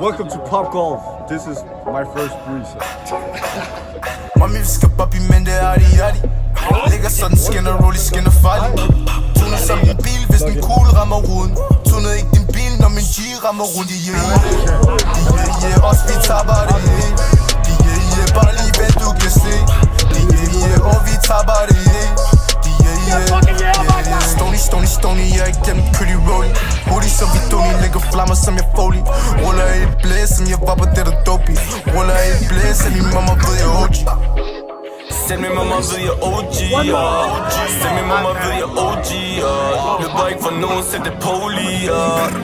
Welcome to Pop Golf. This is my first breeze. Mami, vi skal bare blive mænd, det er de. Ligger sådan, skinner, rolig, skinner farlig. Tunet som din bil, hvis den kugle rammer ruden. Tunet ikke din bil, når min G rammer rundt. Også vi tager bare det. Bare lige hvad du kan se. Og vi tager bare det. Stony, jeg er igennem pretty rolling. Hurtig som vi Donny, lægger flammer som jeg Foley. Ruller i et blæs, som jeg var på det der dopey. Ruller i et blæs, af min mamma ved jeg OG. Send min mamma ved jeg OG. Send min mamma ved jeg OG. Løber ikke for nogen, sæt det poli.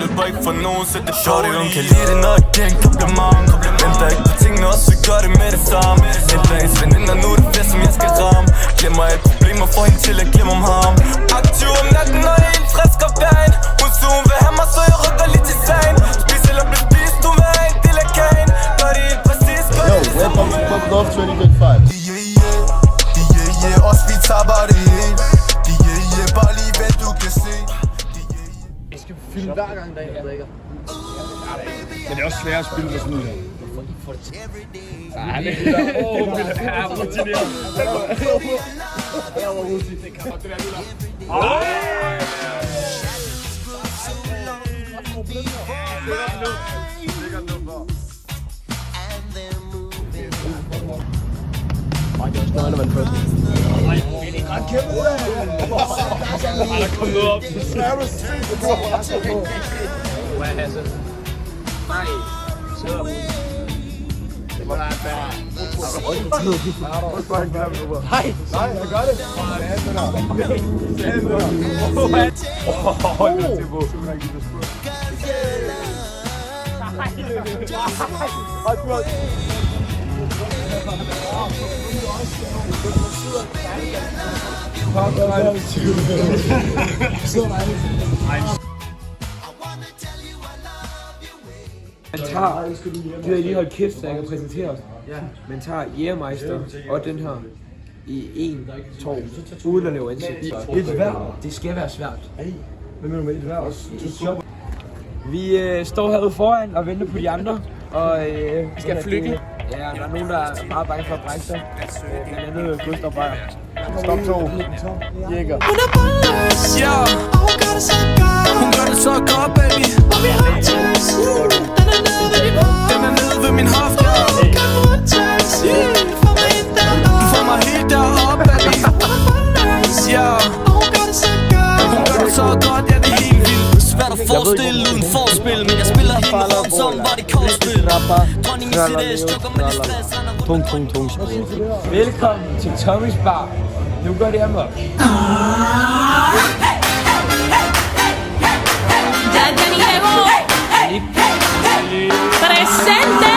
Løber ikke for nogen, sæt det shorty. Hun kan lide det, når det er en kompliment. Venter ikke på tingene, også vi gør det med det samme. Henter hendes veninder, nu er det fest, som jeg skal ramme. Glemmer alle problemer, får hende til at glemme om ham. Aktiv om natten, når det er en frisk og vejen. Hun så hun vil have mig, så jeg rykker lidt til sagen. Spis eller bliver spist, du vil have en del af kagen. Gør det helt præcis, gør det det samme. Welcome to Pop Golf 2025. Også vi tager bare det hele. Bare lige hvad du kan se. Jeg skal filme hver gang, der jeg drikker. Men det er også svært at spille med sådan en her. For det til. Nej, det er rutineret. Jeg var rutineret. Det kan godt det Ej, det er også noget, når man først. Der kom noget op. Hvad er det? Nej. Så. Det var bare. Nej, jeg gør det. Man tager, vi har lige holdt kæft, så jeg kan præsentere os. Man tager Jægermeister og den her i en tår, uden at lave ansigt. Et svært. Det skal være svært. Hvad mener du med et svært? Vi står herude foran og venter på de andre. Og skal flygte. Ja, der er nogen, der er meget bange for at brække sig. Blandt andet Gustav Beyer. Stop tog. Jæger. Ja, hun gør det så godt, baby. Den er nede ved min hofte. Du får mig helt deroppe, baby. Ja, hun gør det så godt, ja det er helt vildt. Svært at forestille uden forspil, men jeg spiller helt rundt som var det kortspil. Dronning i CD's, joker med de stress. Velkommen til Tommys Bar. Nu går det amok. Ya ni llegó. Presente.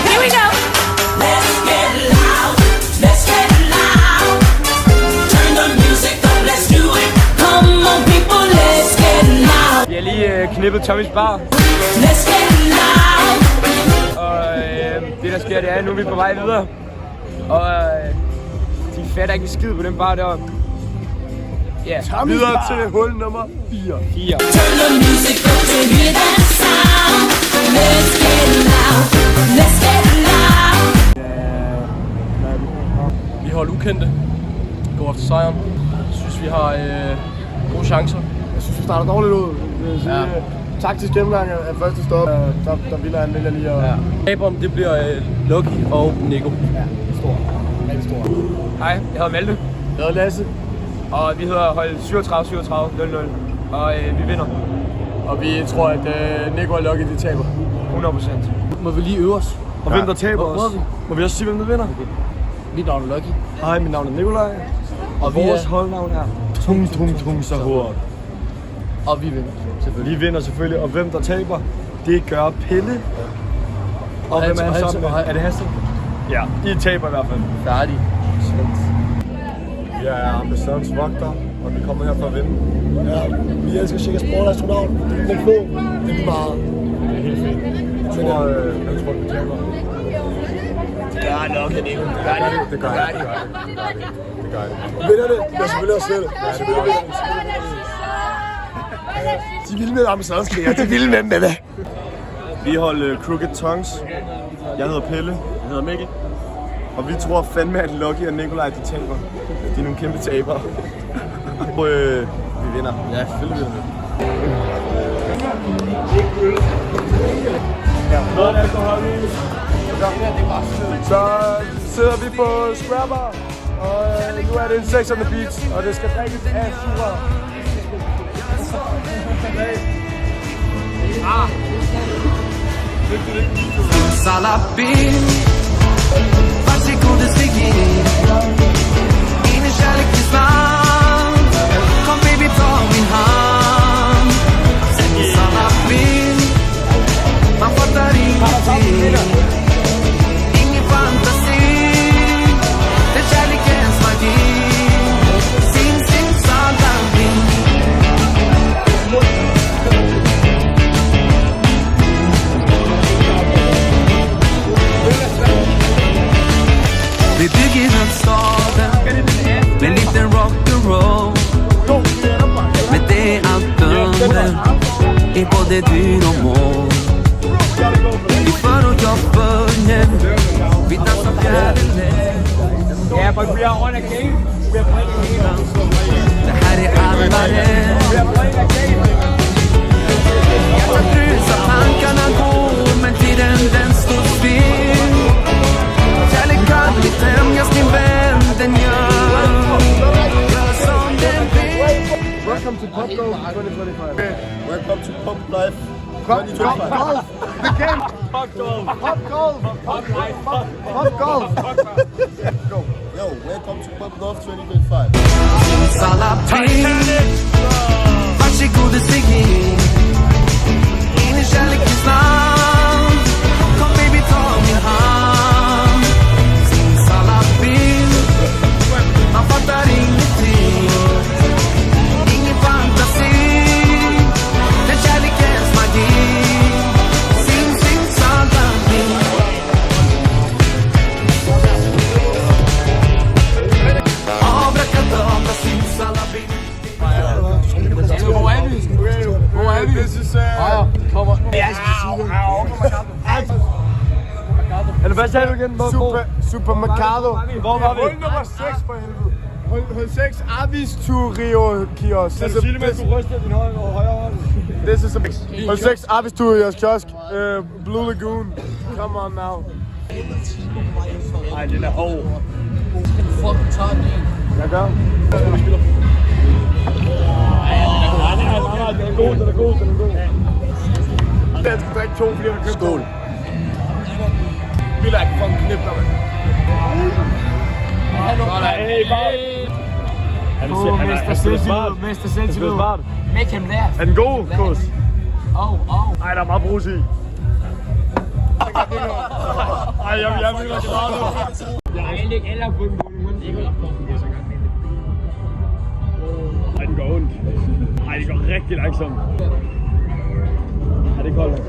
Here we go. Let's get loud. Let's get loud. Turn the music up. Let's do it. Come on people, let's get loud. Vi har lige knippet Tommys Bar. Let's get loud. Og det der sker, det er, nu er vi på vej videre. Og de fatter ikke en skid på den bar deroppe. Ja, Videre til hul nummer 4. Turn the music up to hear that sound. Let's get loud. Let's get loud. Vi holder ukendte. Går efter sejren. Synes vi har gode chancer. Jeg synes, vi starter dårligt ud. Ja. Taktisk gennemgang af første stop. Der vinder han vælger lige at... Taberen, det bliver Lucky og Nico. Ja, stor. Rigtig stor. hej, jeg hedder Malte. Jeg hedder Lasse. Og vi hedder hold 37-37-00. Og vi vinder. Og vi tror, at Nico og Lucky, de taber. 100%. Må vi lige øve os? Og hvem der taber os? Må vi også sige, hvem der vinder? Mit navn er Lucky. Hej, mit navn er Nikolaj. Og vores holdnavn er Tung Sahur. Og vi vinder, selvfølgelig. Vi vinder selvfølgelig, og hvem der taber, det gør Pelle. Og hvem er han sammen med? Er det Hassan? Ja, I taber i hvert fald. Færdig. Vi er ambassadørens vogter, og vi kommer her for at vinde. Ja, vi elsker Chica Sport Astronaut. Det er få, det er meget. Det er helt fint. Jeg tror, vi taber. Det gør nok, Nico. Det gør de. Det gør de. Vinder det? Det er selvfølgelig også selv. Ja, selvfølgelig vinder det. De vil med ambassadørskriger, de vil med det. Vi holder Crooked Tongues. Jeg hedder Pelle. Jeg hedder Mikkel. Og vi tror fandme, at Lucky og Nikolaj, de taber. De er nogle kæmpe tabere. Og vi vinder. Ja, selvfølgelig vinder vi. Så sidder vi på Scrapper, og nu er det en Sex on the Beach, og det skal drikkes af sugerør. Salabim, varsågod det stik in. Ingen kärlek till slant. Kom baby, ta min hand. Salabim, man fattar ingenting. Ingen fantasi. Det är kärlekens magi. Sim, salabim. Vi bygger runt staden med lite rock'n'roll. Men det är allt under i både dyr och mål. Vi för och jag följer. Vi dansar fjärilen. Yeah, but we are on a game. We are playing a game. Det här är allvaret. We are playing a game. Hjärtat rusar, tankarna går, men tiden den står still. Kärlek kan bli tämjas din vän, den gör som den vill. Welcome to Pop Golf 2025. Welcome to Pop Life 2025. Golf, the game. Pop Golf. Pop Golf. Pop Golf. Go. Yo, welcome to Pop Golf 2025. Salabim, varsågod och stig in. In i kärlekens land. Kom baby, ta min hand. Salabim, man fattar ingenting. Ingen fantasi. Det är kärlekens magi. Sim, salabim. Abracadabra, sim, salabim. Hvor er vi? Hvor er vi? This is Kommer. hvad sagde du igen? Supermercado. Hvor var vi? Hul nummer 6 for helvede. Hul 6, Avis to Rio Kiosk. Kan du sige det, mens du ryster din højre hånd? This is a mix. Hul 6, Avis to Rio Kiosk. Blue Lagoon. Come on now. Ej, den er hård. Fuck, tager den en. Jeg gør. Den er god, den er god, den er god. Jeg skal drikke 2, fordi jeg har købt. Skål. Vi lader ikke fucking knippe dig, mand. Mr. Selvtillid. Make him laugh. Er den god, Kos? Oh. Ej, der er meget brus i. Ej, jeg vil ikke meget nu. Jeg har ikke eller på den. Ej, den går ondt. Ej, det går rigtig langsomt. Ej, det er koldt.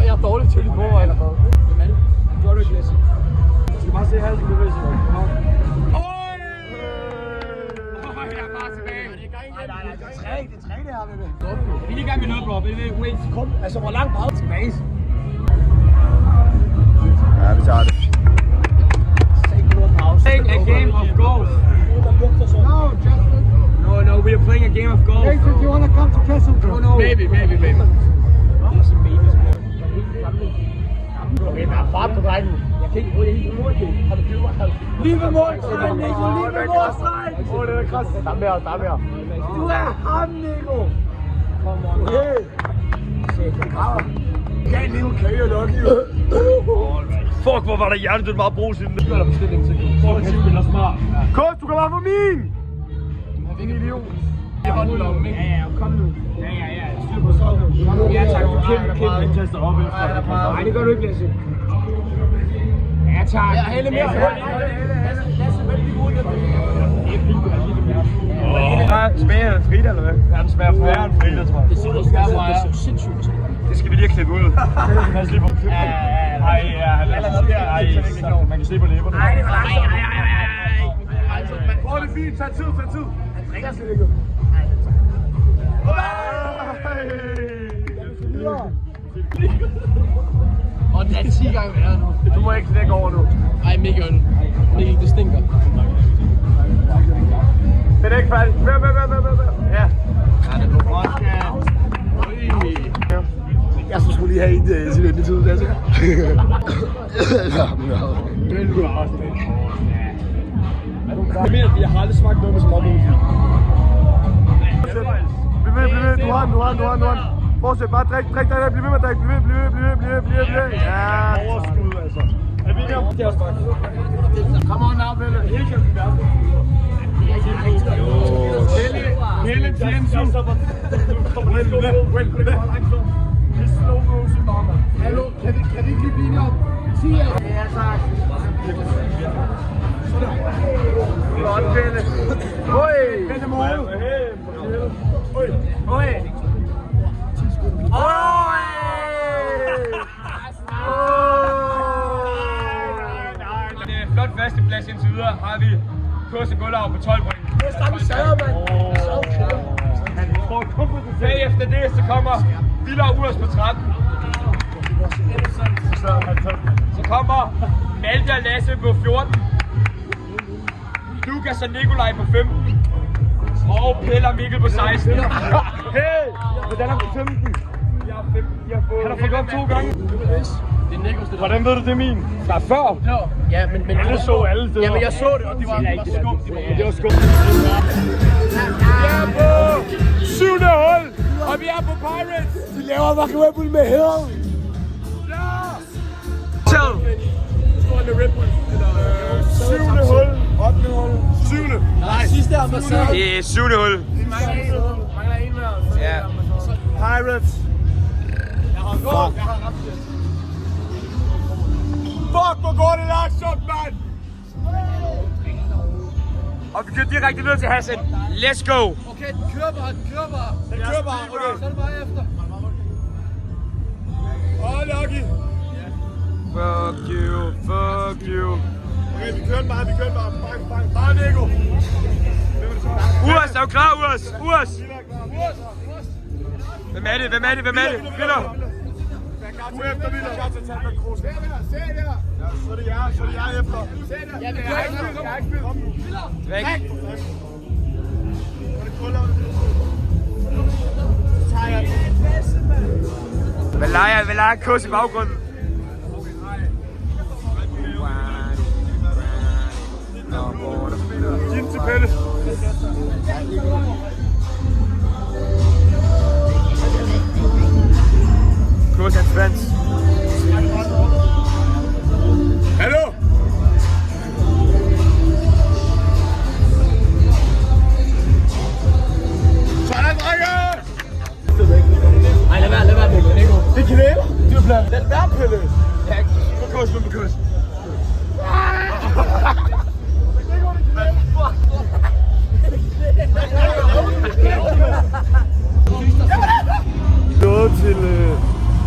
Jeg er dårlig til på, eller hvad? Gør du ikke læse? Du skal bare se halsen bevæge sig. Jeg er bare tilbage. Nej, det er 3. Det er 3, det her, baby. Vi er lige gang med noget, bro. Wait, kom. Altså, hvor langt meget tilbage? Ja, vi tager det. Playing a game of golf. No, we are playing a game of golf. Hey, do you want to come to Castle? No. Maybe. Okay, der er fart på drengen. Jeg kan ikke bruge det helt hurtigt. Har du givet mig? Lige ved mål, Nico. Lige ved mål, Åh, det er krass. Der er mere. Du er ham, Nico. Come on. Hey. Shit, det graver. Gav Nico Kage og Lucky. Fuck, hvor var der hjernedødt meget brus i den. Det er der bestemt ikke til. Fuck, han spiller smart. Kos, du kan være for min! Ja, kom nu. Ja. Styr på så. Ja, tak. Kæmpe. Han kaster op efter. Nej, det gør du ikke, Lasse. Ja, tak. Ja, hele mere. Lasse, hvad er det ude? Smager den Frida, eller hvad? Ja, den smager færre end Frida, tror jeg. Det ser sindssygt ud. Det skal vi lige have klippet ud. Han slipper. Man kan se på læberne. Nej. Åh, det er fint. Tag tid. Han drikker slet ikke. Og den er 10 gange værre nu. Du må ikke knække over nu. Ej, Mikkel. Mikkel, det stinker. Den er ikke færdig. Vær. Ja. Ja, det går godt, ja. Jeg skulle lige have en til den tid, der så. Jeg mener, jeg har aldrig smagt noget med småbrus. Bliv ved. Du har den. Fortsæt, bare drik. Bliv ved med at drikke. Bliv ved. Ja. Overskud, altså. Er vi ikke om? Det er også godt. Kom on now, Pelle. Pelle Jensen. Hallo, kan vi ikke lige blive op? 10 af. Ja, tak. Godt, Pelle. Oi. Pelle Mode. Oi. Flot førsteplads indtil videre har vi Kursen Gullav på 12 point. Bagefter det så kommer Vildere Urs på 13. Så kommer Malte og Lasse på 14. Lukas og Nikolaj på 15. Og Pelle og Mikkel på 16. Hey, hvordan er på 15? Han har fået godt 2 gange. Det er Nikos, det der. Hvordan ved du det er min? Fra før? Ja, men Alle så alle steder. Ja, men jeg så det, og det var skum. Det var skum. Vi er på 7. hold, og vi er på Pirates. Vi laver Red med her. Tæl. 7. hul, 8. hul, 7. Nej, sidste ambassade. Det er 7. hul. Mangler en mere. Ja. Pirates. Fuck, hvor går det langsomt, mand! Og vi kører direkte ned til Hassan. Let's go! Okay, den kører bare. Den kører bare, okay. Så er det bare efter. Lucky. Fuck you. Okay, vi kører bare. Bang. Bare Nico. Urs, er du klar, Urs? Hvem er det? Viller. Du er efter Viller. Se der. Ja, så er det jer efter. Se der. Ja, vi kører ikke. Kom nu. Drik. Hvad leger kurs i baggrunden? Gin til Pelle. Kurs hans fans. Hallo? Sådan, drenge! Ej, lad være, Nico. Det knæler. Det er blandt. Den der Pelle. Ja, på kurs. Nået til,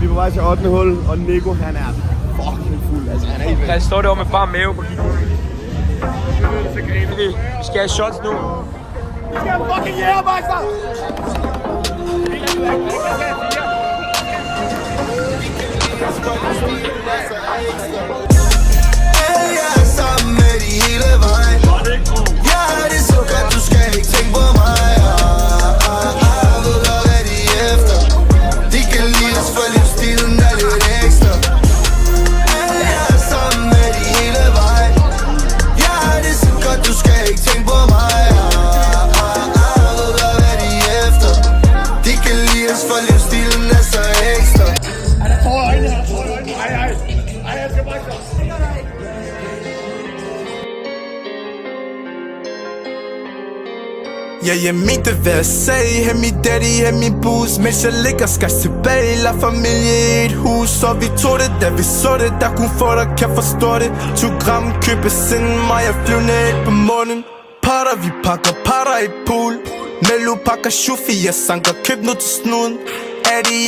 vi er på vej til 8. hul, og Nico, han er fucking fuld. Altså, han er helt væk. Han står derovre med bare mave på kiggen. Vi skal have shots nu. Vi skal have fucking jægermeister! Jeg er sammen med de hele vejen. Jeg har det så godt, du skal ikke tænke på mig. Jeg ved godt, hvad de er efter. De kan lide os, for livsstilen er lidt ekstra. Jeg er sammen med de hele vejen. Jeg har det så godt, du skal ikke tænke på mig. Jeg ved godt, hvad de er efter. De kan lide os, for livsstilen er så ekstra. Han er tårer i øjnene. Ej, jeg skal bare klare. Ja, jeg mente hvad jeg sagde. Have min daddy, have min boost. Mens jeg ligger skars tilbage. La familie i et hus. Og vi tog det, da vi så det. Der kun få der kan forstå det. 2 gram købe senden mig. Jeg flyvende helt på månen. Parter, vi pakker parter i pool. Melo pakker shufi. Jeg sanker køb nu til snuden. Er de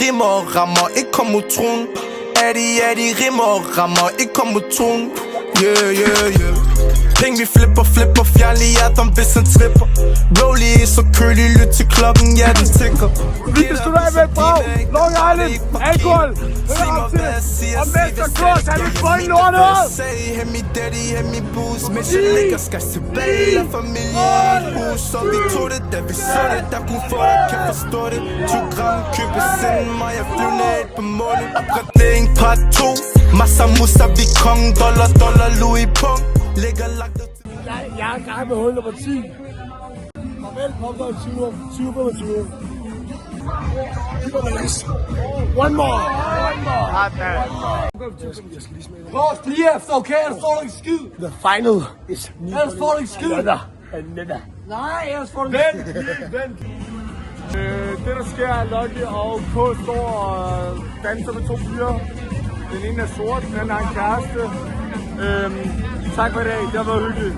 rimmer og rammer. Ikke kom mod troen. Er de rimmer og rammer. Ikke kom mod troen. Yeah. Penge vi flipper, fjern lige hjertem, hvis han tripper. Rollie er så kølig, lyt til klokken, ja den tikker. Vi kan slutte af med et brag. Long Island, alkohol, hør op til det. Og Mester Kurs, han er fucking lortet. Hemi daddy, hemi booze. Mens jeg ligger, skal tilbage, lad familien i hus. Så vi tog det, da vi så det, der kunne få det, kan forstå det. 20 gram, købe senden mig, jeg flyv ned på målet. Opgradering part 2, masser musa, vi kong. Dollar, Louis Pong. Lægger lagt det til. Jeg er i gang med hul nummer 10. Farvel, popcorn 2025. One more. Kors, lige efter, okay? Ellers får du ikke skid. The final is near. Ellers får du ikke skid. Nej, ellers får du ikke skid. Vent. Det der sker er Lucky og K står og danser med 2 piger. Den ene er sort, den anden har en kæreste. Tak for i dag, det har været hyggeligt.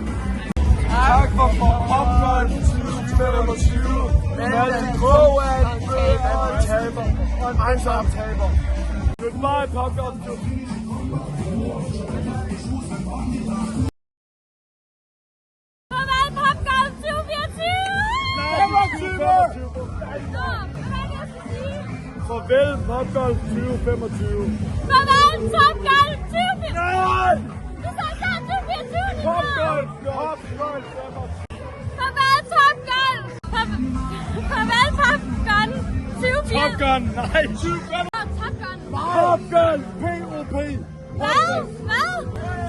Tak for popcorn 2025. Malte K er en taber og en ensom taber. Goodbye, popcorn. Farvel, popcorn 2024! Farvel, popcorn 2025. Farvel, popcorn 2024! Nej! Du sagde godt 2024! Popcorn 25. Farvel, popcorn! Farvel, popcorn 2024! Popcorn, nej, 25. Popcorn! Popcorn, P.O.P. Hvad?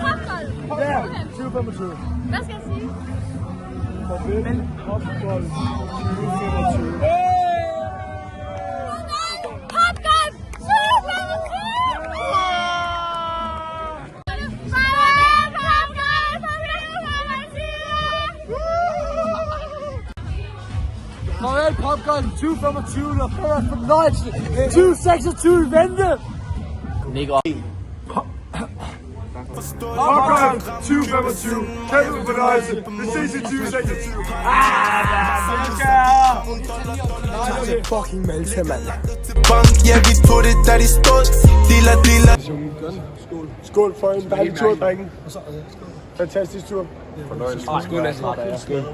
Popcorn! Ja, 2025. Hvad skal jeg sige? Farvel, popcorn 2025. Popcorn 2024! Farvel, popcorn 2025. Og for os fornøjelse 2026 vente. Popcorn 2025. Kæmpe fornøjelse. Vi ses i 2026. Fucking Malta, mand. Bank, ja vi tog det, da de stod. Dealer. Skål for en dejlig tur, drengen. Fantastisk tur. Fornøjelse. Skål, Lasse. Skål.